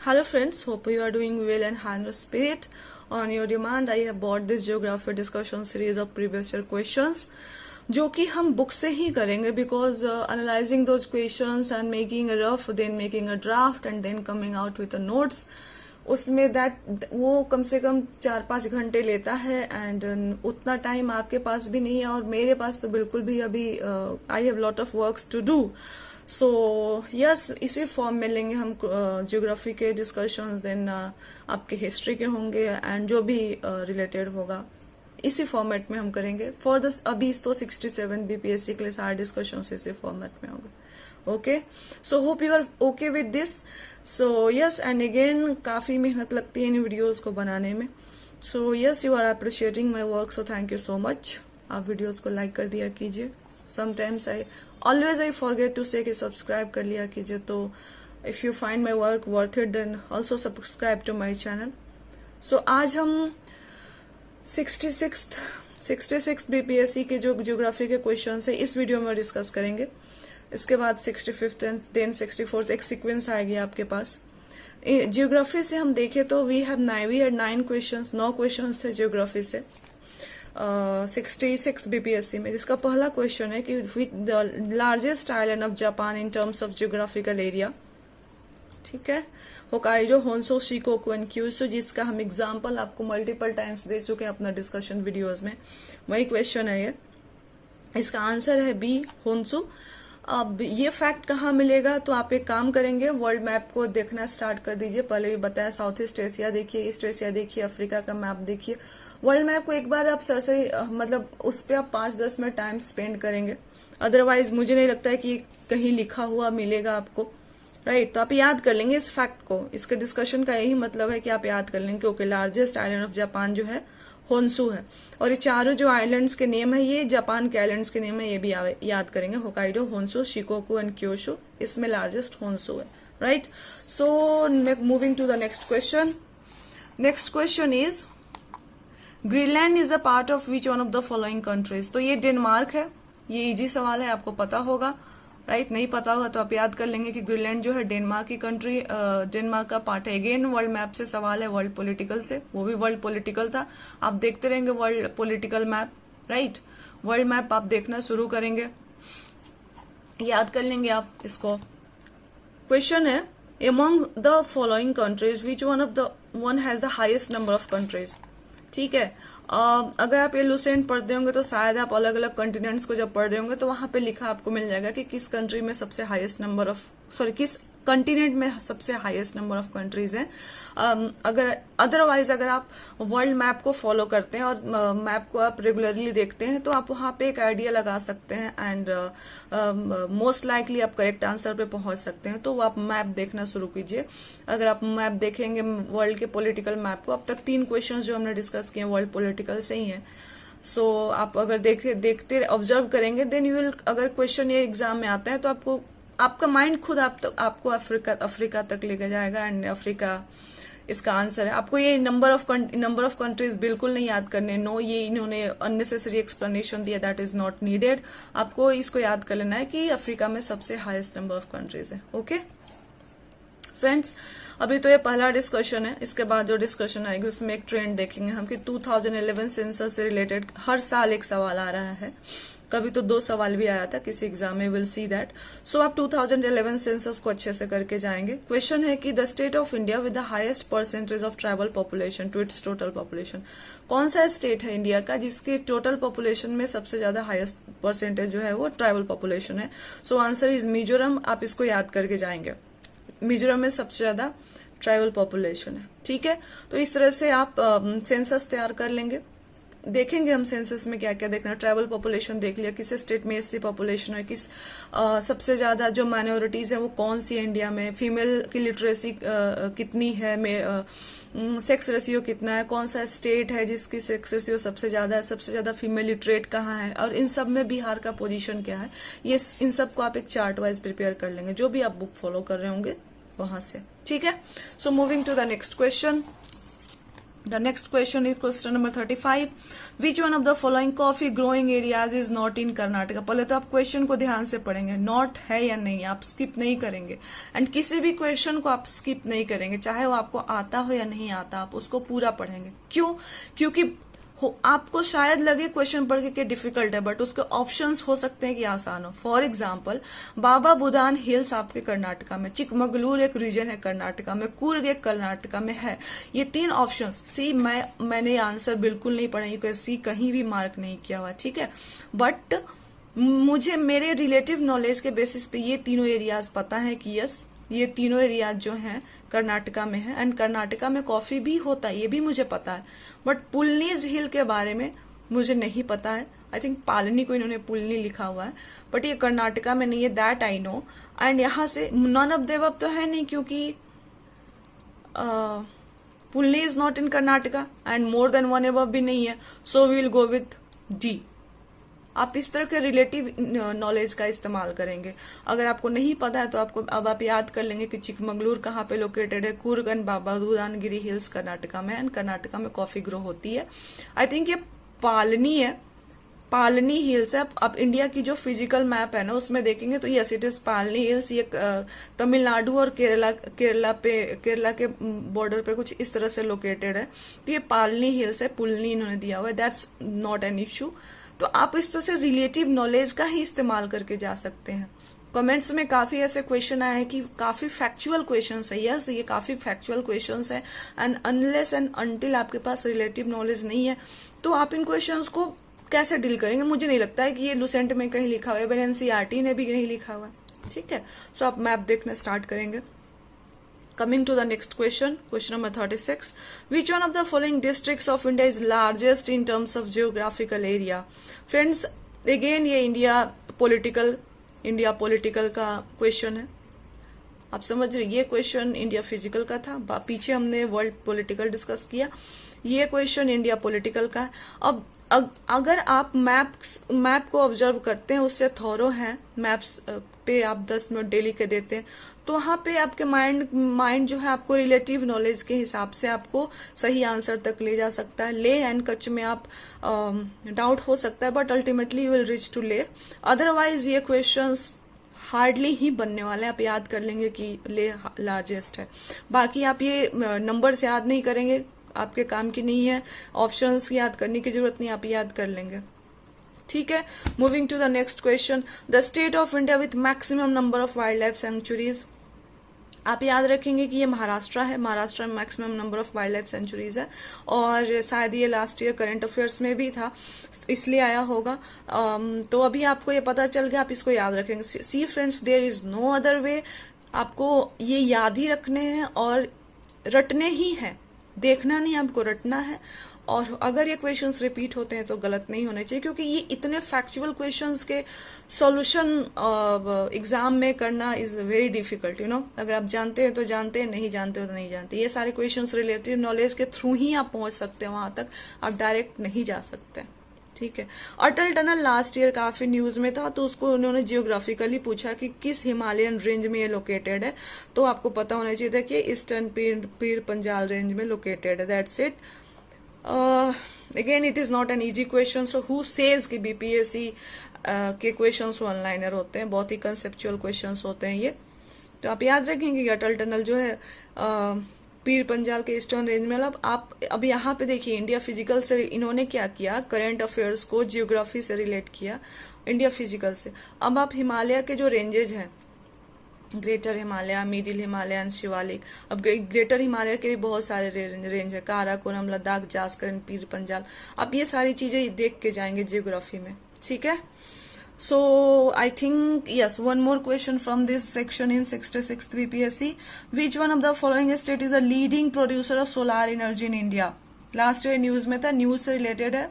Hello friends, hope you are doing well and high in your spirit. On your demand, I have bought this geography discussion series of previous year questions, जो कि हम book से ही करेंगे because analyzing those questions and making a rough, then making a draft and then coming out with a notes. उसमें वो कम से कम 4-5 घंटे लेता है एंड उतना टाइम आपके पास भी नहीं है और मेरे पास तो बिल्कुल भी अभी I have lot of works to do. So yes, इसी फॉर्म में लेंगे हम ज्योग्राफी के डिस्कशंस, देन आपके हिस्ट्री के होंगे एंड जो भी रिलेटेड होगा इसी फॉर्मेट में हम करेंगे. फॉर दिस अभी तो 67 बीपीएससी के लिए सारे डिस्कशंस इसी फॉर्मेट में होंगे. Okay, so hope you are okay with this. So yes, and again काफी मेहनत लगती है इन वीडियोस को बनाने में. So yes, you are appreciating my work, so thank you so much. आप वीडियोस को लाइक कर दिया कीजिए. समटाइम्स आई फॉरगेट टू से कि सब्सक्राइब कर लिया कीजिए. तो if you find my work worth it then also subscribe to my channel. So आज हम 66 बीपीएससी के जो ज्योग्राफी के क्वेश्चन है इस वीडियो में डिस्कस करेंगे. इसके बाद 65th एंड देन 64th एक सीक्वेंस आएगी आपके पास. ज्योग्राफी से हम देखें तो वी हैड 9 क्वेश्चंस, 9 क्वेश्चंस थे ज्योग्राफी से 66 बीपीएससी में, जिसका पहला क्वेश्चन है कि with the largest island of Japan in terms of geographical area. ठीक है, Hokkaido, Honshu, Shikoku and Kyushu, जिसका हम एग्जांपल आपको मल्टीपल टाइम्स दे चुके हैं अपना डिस्कशन वीडियोस में. वही क्वेश्चन है ये. इसका आंसर है बी, होन्शू. अब ये फैक्ट कहाँ मिलेगा, तो आप एक काम करेंगे, वर्ल्ड मैप को देखना स्टार्ट कर दीजिए. पहले भी बताया, साउथ ईस्ट एशिया देखिए, ईस्ट एशिया देखिए, अफ्रीका का मैप देखिए. वर्ल्ड मैप को एक बार आप सरसरी मतलब उस पर आप 5-10 मिनट टाइम स्पेंड करेंगे. अदरवाइज मुझे नहीं लगता है कि कहीं लिखा हुआ मिलेगा आपको. राइट, तो आप याद कर लेंगे इस फैक्ट को. इसके डिस्कशन का यही मतलब है कि आप याद कर लेंगे क्योंकि लार्जेस्ट आइलैंड ऑफ जापान जो है होन्शू है. और ये चारों जो आइलैंड्स के नेम है ये जापान के आइलैंड्स के नेम है, ये भी याद करेंगे. Hokkaido, Honshu, Shikoku and Kyushu. इसमें लार्जेस्ट होन्शू है. Right, so moving to the next question. Next question is Greenland is a part of which one of the following countries. तो ये डेनमार्क है. ये इजी सवाल है, आपको पता होगा. राइट, नहीं पता होगा तो आप याद कर लेंगे कि ग्रीनलैंड जो है डेनमार्क की कंट्री, डेनमार्क का पार्ट है. अगेन वर्ल्ड मैप से सवाल है, वर्ल्ड पॉलिटिकल से, वो भी वर्ल्ड पॉलिटिकल था. आप देखते रहेंगे world political map. Right, world map आप देखना शुरू करेंगे, याद कर लेंगे आप इसको. क्वेश्चन है, among the following countries which one has the highest number of countries. ठीक है, अगर आप ये लुसेंट पढ़ते होंगे तो शायद आप अलग अलग कॉन्टिनेंट्स को जब पढ़ रहे होंगे तो वहां पे लिखा आपको मिल जाएगा कि किस कंट्री में सबसे हाईएस्ट नंबर ऑफ किस कंटिनेंट में सबसे हाईएस्ट नंबर ऑफ कंट्रीज हैं. अगर अदरवाइज अगर आप वर्ल्ड मैप को फॉलो करते हैं और मैप को आप रेगुलरली देखते हैं तो आप वहां पे एक आइडिया लगा सकते हैं एंड मोस्ट लाइकली आप करेक्ट आंसर पे पहुंच सकते हैं. तो आप मैप देखना शुरू कीजिए. अगर आप मैप देखेंगे वर्ल्ड के पॉलिटिकल मैप को, अब तक 3 क्वेश्चन जो हमने डिस्कस किए वर्ल्ड पॉलिटिकल से ही है. सो आप अगर देखते ऑब्जर्व करेंगे देन यू विल, अगर क्वेश्चन ये एग्जाम में आता है तो आपका माइंड खुद आपको अफ्रीका तक लेके जाएगा एंड अफ्रीका इसका आंसर है. आपको ये नंबर ऑफ कंट्रीज बिल्कुल नहीं याद करने. नो, ये इन्होंने अननेसेसरी एक्सप्लेनेशन दिया, दैट इज नॉट नीडेड. आपको इसको याद कर लेना है कि अफ्रीका में सबसे हाईएस्ट नंबर ऑफ कंट्रीज है. ओके फ्रेंड्स, अभी तो ये पहला डिस्कशन है. इसके बाद जो डिस्कशन आएगी उसमें एक ट्रेंड देखेंगे हम कि 2011 सेंसस से रिलेटेड हर साल एक सवाल आ रहा है. कभी तो 2 सवाल भी आया था किसी एग्जाम में, विल सी दैट. सो आप 2011 सेंसस को अच्छे से करके जाएंगे. क्वेश्चन है कि the state of India with the highest percentage of tribal population to its total population. कौन सा स्टेट है इंडिया का जिसके टोटल पॉपुलेशन में सबसे ज्यादा हाईएस्ट परसेंटेज जो है वो ट्राइबल पॉपुलेशन है. So answer is Mizoram. आप इसको याद करके जाएंगे. मिजोरम में सबसे ज्यादा ट्राइबल पॉपुलेशन है. ठीक है, तो इस तरह से आप सेंसस तैयार कर लेंगे. देखेंगे हम सेंसस में क्या क्या देखना. ट्राइबल पॉपुलेशन देख लिया, किस स्टेट में एससी पॉपुलेशन है, किस सबसे ज्यादा जो माइनॉरिटीज है वो कौन सी है इंडिया में, फीमेल की लिटरेसी कितनी है, सेक्स रेशियो कितना है, कौन सा स्टेट है जिसकी सेक्स रेशियो सबसे ज्यादा है, सबसे ज्यादा फीमेल लिटरेट कहाँ है, और इन सब में बिहार का पोजीशन क्या है. ये इन सब को आप एक चार्ट वाइज प्रिपेयर कर लेंगे जो भी आप बुक फॉलो कर रहे होंगे वहां से. ठीक है, so moving to the next question. The next question is question number 35. Which one of the following coffee growing areas is not in Karnataka? पहले तो आप क्वेश्चन को ध्यान से पढ़ेंगे, नॉट है या नहीं, आप स्किप नहीं करेंगे। एंड किसी भी क्वेश्चन को आप स्किप नहीं करेंगे, चाहे वो आपको आता हो या नहीं आता, आप उसको पूरा पढ़ेंगे। क्यों? क्योंकि आपको शायद लगे क्वेश्चन पढ़ के डिफिकल्ट है, बट उसके ऑप्शंस हो सकते हैं कि आसान हो। For example, Baba Budan hills आपके कर्नाटका में, चिकमगलूर एक रीजन है कर्नाटका में, कूर्ग एक कर्नाटका में है। ये 3 ऑप्शंस। सी मैंने आंसर बिल्कुल नहीं पढ़ा, क्योंकि सी कहीं भी मार्क नहीं किया हुआ, ठीक है। बट मुझे मेरे रिलेटिव नॉलेज के बेसिस पे ये तीनों एरियाज पता है कि यस, ये तीनों एरियाज जो हैं कर्नाटका में है। एंड कर्नाटका में कॉफी भी होता है, ये भी मुझे पता है। बट पुलनीज हिल के बारे में मुझे नहीं पता है। आई थिंक पालनी को इन्होंने पुलनी लिखा हुआ है, बट ये कर्नाटका में नहीं है, दैट आई नो। एंड यहाँ से नॉन ऑफ देव तो है नहीं, क्योंकि Palani is not in Karnataka and more than one above भी नहीं है। So we will go with D. आप इस तरह के रिलेटिव नॉलेज का इस्तेमाल करेंगे। अगर आपको नहीं पता है तो आपको अब आप याद कर लेंगे कि चिकमगलूर कहाँ पे लोकेटेड है, Coorg and Baba Budangiri hills Karnataka में, एंड कर्नाटका में कॉफी ग्रो होती है। आई थिंक ये पालनी है, पालनी हिल्स है। अब इंडिया की जो फिजिकल मैप है ना, उसमें देखेंगे तो yes it is Palani hills. ये तमिलनाडु और केरला के बॉर्डर पे कुछ इस तरह से लोकेटेड है। तो ये पालनी हिल्स है, पुलनी इन्होंने दिया हुआ है, दैट्स नॉट एन इश्यू। तो आप इस तरह से रिलेटिव नॉलेज का ही इस्तेमाल करके जा सकते हैं। कमेंट्स में काफी ऐसे क्वेश्चन आए हैं कि काफी फैक्चुअल क्वेश्चंस है। यस, ये काफी फैक्चुअल क्वेश्चंस है। एंड अनलेस एंड अनटिल आपके पास रिलेटिव नॉलेज नहीं है, तो आप इन क्वेश्चंस को कैसे डील करेंगे? मुझे नहीं लगता है कि ये लुसेंट में कहीं लिखा हुआ है, एनसीईआरटी ने भी नहीं लिखा हुआ है, ठीक है। सो आप मैप देखना स्टार्ट करेंगे। Coming to the next question, question number 36. Which one of the following districts of India is largest in terms of geographical area? Friends, again ये इंडिया पॉलिटिकल का क्वेश्चन है। आप समझ रहे, ये क्वेश्चन इंडिया फिजिकल का था, पीछे हमने वर्ल्ड पॉलिटिकल डिस्कस किया। ये क्वेश्चन इंडिया पॉलिटिकल का है। अब अगर आप मैप को ऑब्जर्व करते हैं, उससे थॉरो हैं, मैप्स पे आप 10 मिनट डेली के देते हैं, तो वहां पे आपके माइंड जो है आपको रिलेटिव नॉलेज के हिसाब से आपको सही आंसर तक ले जा सकता है। ले एंड कच्छ में आप डाउट हो सकता है, but ultimately you will reach to ले। अदरवाइज ये क्वेश्चंस हार्डली ही बनने वाले हैं। आप याद कर लेंगे कि ले लार्जेस्ट है, बाकी आप ये नंबर्स याद नहीं करेंगे, आपके काम की नहीं है। ऑप्शंस याद करने की जरूरत नहीं, आप याद कर लेंगे, ठीक है। Moving to the next question, the state of India with maximum number of wildlife sanctuaries. आप याद रखेंगे कि ये महाराष्ट्र है। महाराष्ट्र में maximum number of wildlife sanctuaries है, और शायद ये लास्ट ईयर करंट अफेयर्स में भी था, इसलिए आया होगा। तो अभी आपको ये पता चल गया, आप इसको याद रखेंगे। See friends, there is no other way. आपको ये याद ही रखने हैं और रटने ही हैं, देखना नहीं, आपको रटना है। और अगर ये क्वेश्चंस रिपीट होते हैं तो गलत नहीं होने चाहिए, क्योंकि ये इतने फैक्चुअल क्वेश्चंस के सॉल्यूशन एग्जाम में करना is very difficult, you know. अगर आप जानते हैं तो जानते हैं, नहीं जानते हो तो नहीं जानते। ये सारे क्वेश्चंस रिलेटिव नॉलेज के थ्रू ही आप पहुंच सकते हैं, वहां तक आप डायरेक्ट नहीं जा सकते, ठीक है। अटल टनल लास्ट ईयर काफी न्यूज में था, तो उसको उन्होंने जियोग्राफिकली पूछा कि किस हिमालयन रेंज में ये लोकेटेड है, तो आपको पता होना चाहिए था कि ईस्टर्न पीर पंजाल रेंज में लोकेटेड है, that's it. Again it is not an easy question, so who says कि बीपीएससी के क्वेश्चंस वन लाइनर होते हैं, बहुत ही कंसेप्चुअल क्वेश्चंस होते हैं ये। तो आप याद रखेंगे कि अटल टनल जो है पीर पंजाल के ईस्टर्न रेंज में। आप अब यहाँ पे देखिए, इंडिया फिजिकल से इन्होंने क्या किया, करंट अफेयर्स को जियोग्राफी से रिलेट किया इंडिया फिजिकल से। अब आप हिमालय के जो रेंजेज हैं, greater Himalaya, middle Himalaya and Shivalik, अब ग्रेटर हिमालय के भी बहुत सारे रेंज है, काराकोरम, लद्दाख, जास्कर, पीर पंजाल। आप ये सारी चीजें देख के जाएंगे जियोग्राफी में, ठीक है। So I think yes, one more question from this section in 66th BPSC. Which one of the following state is the leading producer of solar energy in India? Last year news में था, news से related है,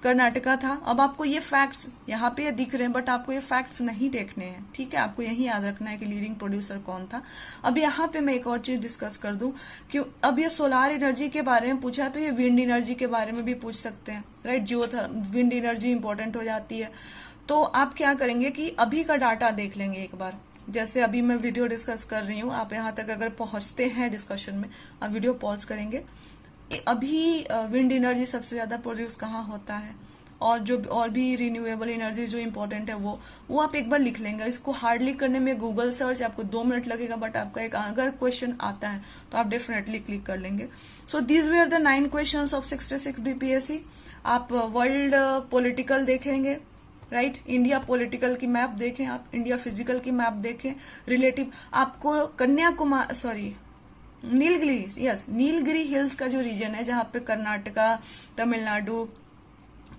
कर्नाटका था। अब आपको ये facts यहाँ पे दिख रहे हैं, बट आपको ये फैक्ट्स नहीं देखने हैं, ठीक है। आपको यही याद रखना है कि लीडिंग प्रोड्यूसर कौन था। अब यहाँ पे मैं एक और चीज डिस्कस कर दूं कि अब ये सोलार एनर्जी के बारे में पूछा, तो ये विंड एनर्जी के बारे में भी पूछ सकते हैं, राइट। जो विंड एनर्जी इंपॉर्टेंट हो जाती है, तो आप क्या करेंगे कि अभी का डाटा देख लेंगे एक बार। जैसे अभी मैं वीडियो डिस्कस कर रही हूँ, आप यहाँ तक अगर पहुंचते हैं डिस्कशन में, आप वीडियो पॉज करेंगे, अभी विंड एनर्जी सबसे ज्यादा प्रोड्यूस कहाँ होता है, और जो और भी रिन्यूएबल एनर्जी जो इंपॉर्टेंट है वो आप एक बार लिख लेंगे। इसको हार्डली करने में गूगल सर्च आपको 2 मिनट लगेगा, बट आपका एक अगर क्वेश्चन आता है तो आप डेफिनेटली क्लिक कर लेंगे। सो दीज वे आर द 9 क्वेश्चंस ऑफ 66 बीपीएससी। आप वर्ल्ड पॉलिटिकल देखेंगे, राइट, इंडिया पॉलिटिकल की मैप देखें, आप इंडिया फिजिकल की मैप देखें, रिलेटिव आपको Kanyakumari, sorry Nilgiri, yes Nilgiri hills का जो रीजन है जहां पे कर्नाटका, तमिलनाडु,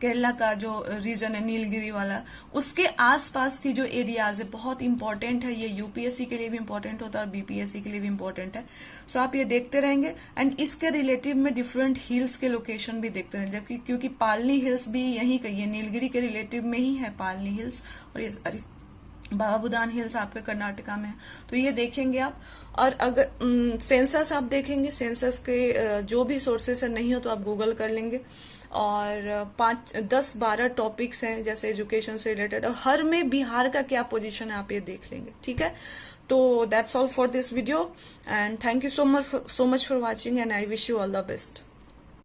केरला का जो रीजन है नीलगिरी वाला, उसके आसपास की जो एरियाज है बहुत इंपॉर्टेंट है। ये यूपीएससी के लिए भी इंपॉर्टेंट होता है और बीपीएससी के लिए भी इंपॉर्टेंट है। सो आप ये देखते रहेंगे एंड इसके रिलेटिव में डिफरेंट हिल्स के लोकेशन भी देखते रहेंगे, जबकि क्योंकि पालनी हिल्स भी यहीं कही है, नीलगिरी के रिलेटिव में ही है पालनी हिल्स, और ये सारी बाबा बुदान हिल्स आपके कर्नाटका में है, तो ये देखेंगे आप। और अगर सेंसस आप देखेंगे, सेंसस के जो भी सोर्सेस है नहीं हो तो आप गूगल कर लेंगे, और 5-10-12 टॉपिक्स हैं जैसे एजुकेशन से रिलेटेड, और हर में बिहार का क्या पोजीशन है आप ये देख लेंगे, ठीक है। तो that's all for this video and thank you so much for watching and I wish you all the best.